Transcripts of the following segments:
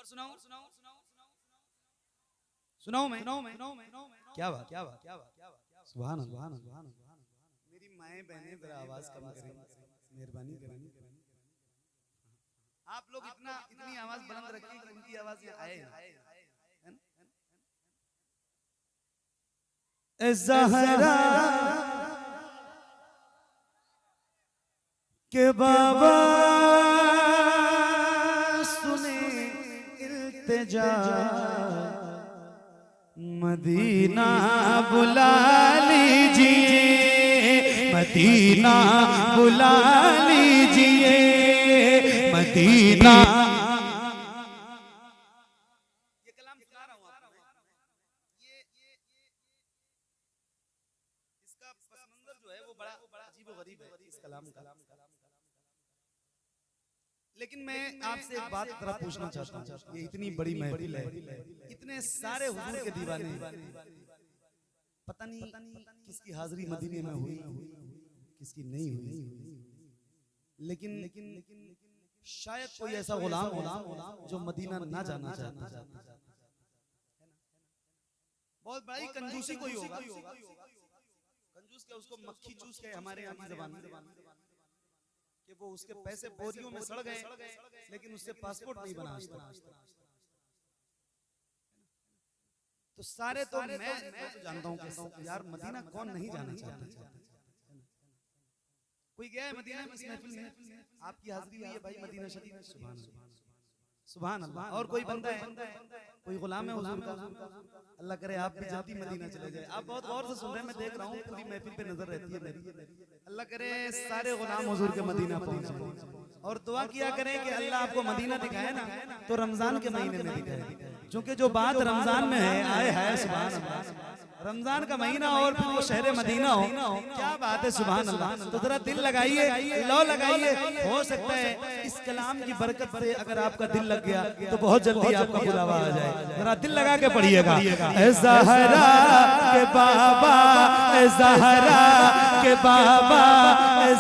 सुनाऊं सुनाऊं मैं क्या बात सुभान अल्लाह। मेरी माएं बहनें जरा आवाज कम करें, मेहरबानी करें। आप लोग इतनी आवाज बुलंद रखिए कि उनकी आवाज यहाँ आए। ज़हरा के बाबा सुने इल्तिजा, मदीना बुला लीजिए, मदीना बुला लीजिए, मदीना। ये कलाम सुना रहा हूं आपको। ये इसका पस मंजर जो है वो बड़ा अजीब व गरीब है इस कलाम का। लेकिन मैं आपसे एक बात जरा पूछना चाहता हूँ। ये इतनी बड़ी महफिल है, इतने सारे हुजूर के दीवाने, पता नहीं किसकी हाजिरी मदीने में हुई, किसकी नहीं हुई। लेकिन शायद कोई ऐसा गुलाम हो जो मदीना ना जाना चाहता। बहुत बड़ी कंजूसी कोई होगा, कंजूस क्या, उसको मक्खी चूस के हमारे यहाँ की ज़बान में कि वो उसके पैसे बोरियों में सड़ गए, लेकिन उससे पासपोर्ट नहीं बना। तो सारे तो मैं तो जानता हूँ कि यार मदीना कौन नहीं जाना चाहता। कोई गया है मदीना में इस महफिल में? आपकी हाजिरी हुई है भाई मदीना शरीफ, सुभान अल्लाह सुभान अल्लाह। और कोई बंदा है, कोई गुलाम है हुजूर का, अल्लाह करे आप भी जल्दी मदीना चले जाए। आप बहुत गौर से सुन रहे हैं, मैं देख रहा हूँ, पूरी महफिल पे नजर रहती है मेरी। अल्लाह करे सारे गुलाम हुजूर के मदीना पहुंचे, और दुआ किया करें कि अल्लाह आपको मदीना दिखाए ना तो रमजान के महीने में दिखाए, क्योंकि जो बात रमजान में है, आए है सुभान अल्लाह, रमजान का महीना और फिर वो शहर मदीना हो, क्या बात है सुभान अल्लाह। तो जरा दिल लगाइए, लो लगाइए, हो सकता है इस कलाम की बरकत से अगर आपका दिल लग गया तो बहुत जल्दी आपका बुलावा आ जाए। जरा दिल लगा के पढ़िएगा। ज़हरा के बाबा, ज़हरा के बाबा,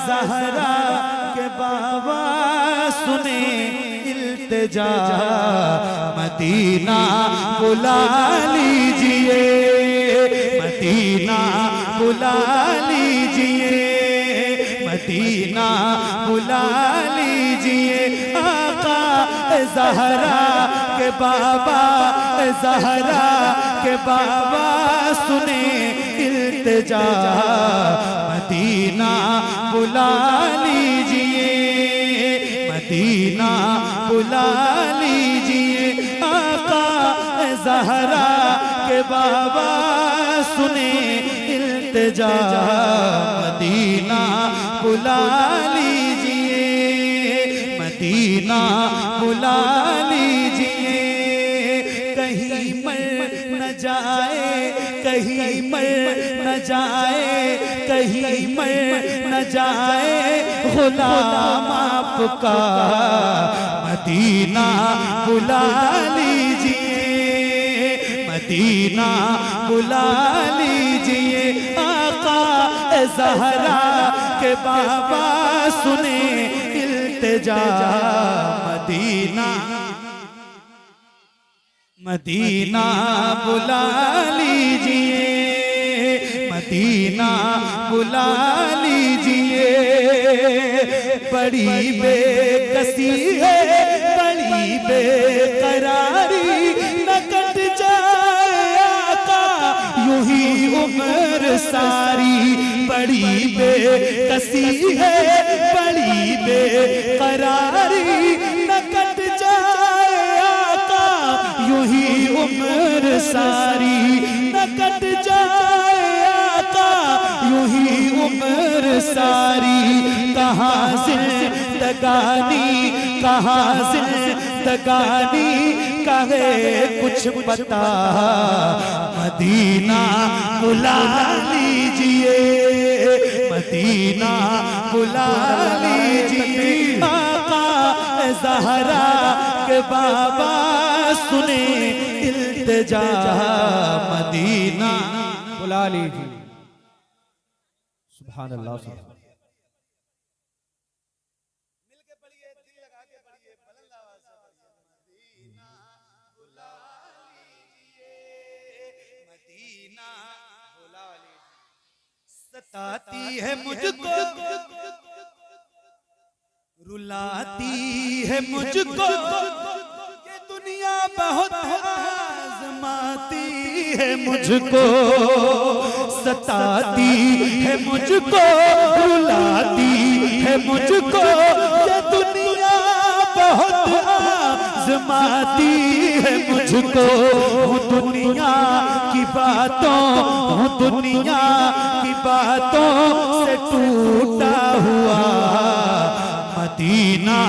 ज़हरा के बाबा सुने इल्तिजा, मदीना बुला लीजिए, मदीना बुला लीजिए, मदीना बुला लीजिए। आका ज़हरा के बाबा, ज़हरा के बाबा सुने इल्तिजा, मदीना बुला लीजिए, मदीना बुला लीजिए। आका ज़हरा के बाबा सुने इल्तिजा, मदीना बुला लीजिए, मदीना बुला लीजिए। कहीं मर न जाए, कहीं मर न जाए, कहीं मर न जाए गुलाम आपका, मदीना बुला लीजिए, मदीना बुला लीजिए। आका ज़हरा के बाबा सुने इल्तिजा, मदीना मदीना बुला लीजिए, मदीना बुला लीजिए। बड़ी बेकसी है, बड़ी बेकरारी, न कट जाए आका यूं ही उम्र सारी। बड़ी बेकसी है, बड़ी बेकरारी, न कट जाए आका यूं ही उम्र सारी, न कट जाए आका यूं ही उम्र सारी। कहाँ जिंदगानी, कहाँ जिंदगानी कहे कुछ पता, मदीना बुला लीजिए, मदीना बुला लीजिए। आका ज़हरा के बाबा सुने इल्तिजा, मदीना बुला लीजिए। सुभान अल्लाह। मिलके पढ़िए, दिल लगा के पढ़िए, बुलंद आवाज से पढ़िए। मदीना बुला लीजिए। सताती है मुझको, रुलाती है मुझको, ये दुनिया बहुत आजमाती है मुझको। सताती है मुझको, रुलाती है मुझको, ये दुनिया बहुत आजमाती है मुझको। हूँ दुनिया की बातों, हूँ दुनिया की बातों से टूटा हुआ। मदीना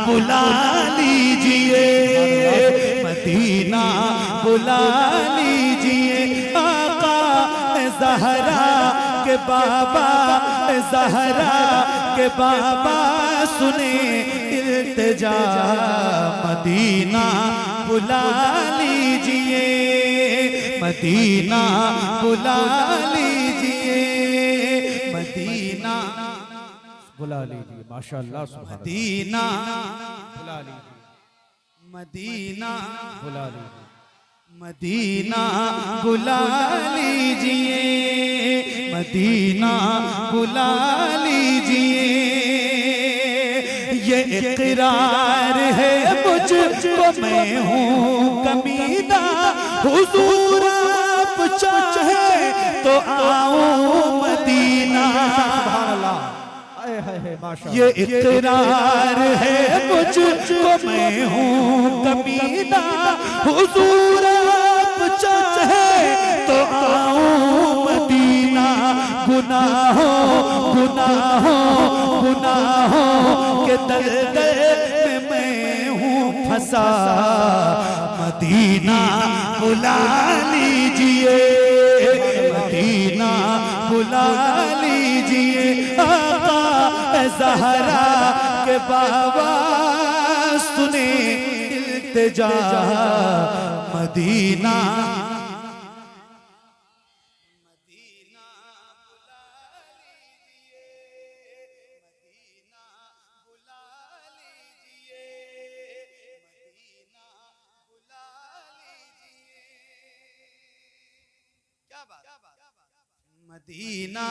बुला लीजिए, मदीना बुला लीजिए। आका ज़हरा के बाबा, ज़हरा के बाबा सुने इल्तिजा। मदीना बुला लीजिए, मदीना बुला लीजिए, मदीना बुला लीजिए। माशाअल्लाह, मदीना बुला लीजिए, मदीना बुला लीजिए, मदीना बुला लीजिए, मदीना बुला लीजिए। ये इकरार है मुझको, मैं हूँ कमीना। हुजूर आप चाहे तो आओ मदीना। ये इकरार है मुझको, मैं हूँ कमीना। हुजूर आप चाहे तो आओ मदीना। गुनाहों गुनाहों गुनाहों के दलदल में मैं हूँ फंसा। मदीना बुला लीजिए, मदीना बुला लीजिए। आका ज़हरा के बाबा सुने इल्तिजा। मदीना मदीना बुला लीजिए, मदीना बुला लीजिए, मदीना बुला लीजिए। क्या बात, मदीना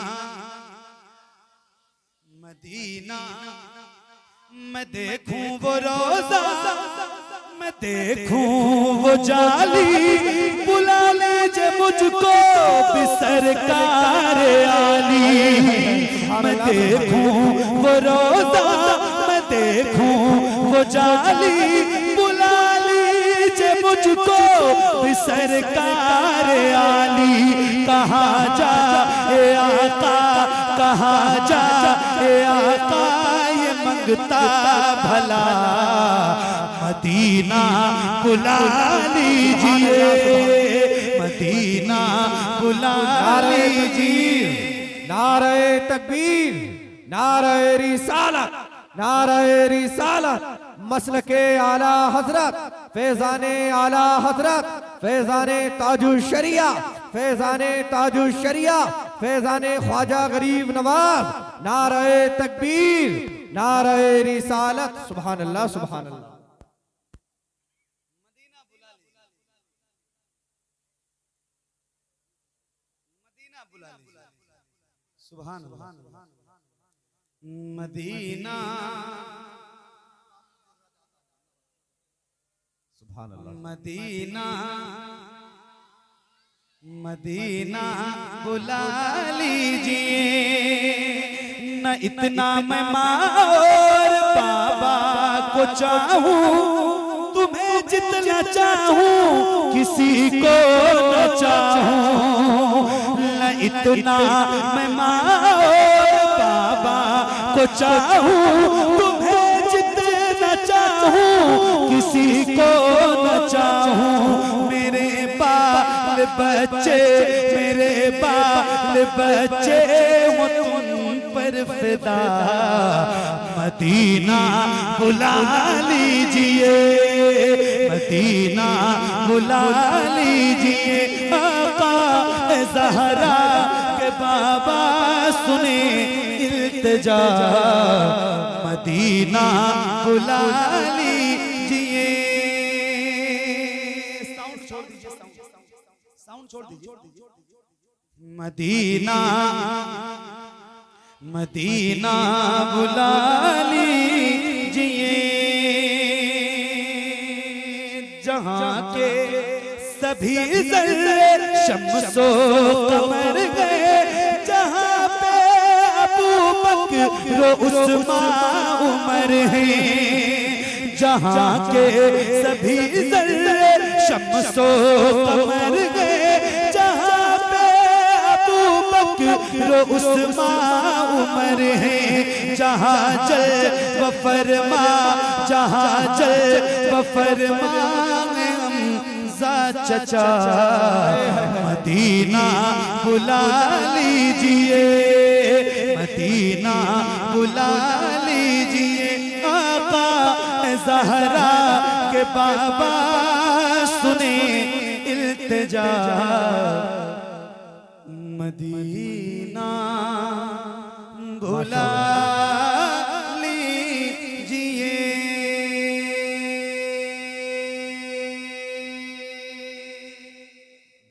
मदीना। मैं देखूं वो रोजा, मैं देखूं वो जाली। बुला लीजिए मुझको भी सरकार आली। मैं देखूं वो रोजा, मैं देखूं वो जाली। बुला लीजिए मुझको भी सरकार आली। कहाँ जा ए आका, कहाँ जा ए आका, ये मंगता भला। मदीना बुला लीजिए, मदीना बुला लीजिए। नारे तकबीर, नारे रिसालत, नारे रिसालत। मसलके आला हजरत, फैजाने आला हजरत, फैजाने ताजु शरिया, फैजाने ताजु शरिया, फैजाने ख्वाजा गरीब नवाज। नारे तकबीर, नारे रिसालत। सुभान अल्लाह, सुभान अल्लाह। सुभान अल्लाह। मदीना सुभान अल्लाह। मदीना मदीना बुला लीजिए। न इतना मैं माँ और बाबा को चाहूं, तुम्हें जितना चाहूं किसी को न चाहूं। न इतना मैं माँ और बाबा को चाहूं, तुम्हें जितना चाहूं किसी को न चाहूं। मेरे बाल बच्चे, मेरे बाल बच्चे वो तुम पर फिदा। मदीना बुला लीजिए, मदीना बुला लीजिए। आका ज़हरा के बाबा सुने इल्तिजा। मदीना बुला लीजिए। साउंड छोड़ दीजिए। मदीना मदीना बुला लीजिए जहाँ के सभी ज़र्रे शम्सो कमर गए, जहाँ पे अबू बकर उस्मान उमर हैं, जहाँ के सभी ज़र्रे शम्सो कमर गए, जहाँ पे अबू बकर उस्मान उमर हैं, जहाँ चल व फरमा, जहाँ चल व फरमाए हमज़ा चचा, मदीना बुला लीजिए, मदीना बुला लीजिए। आका ज़हरा के बाबा सुने इल्तिजा, मदीना बुला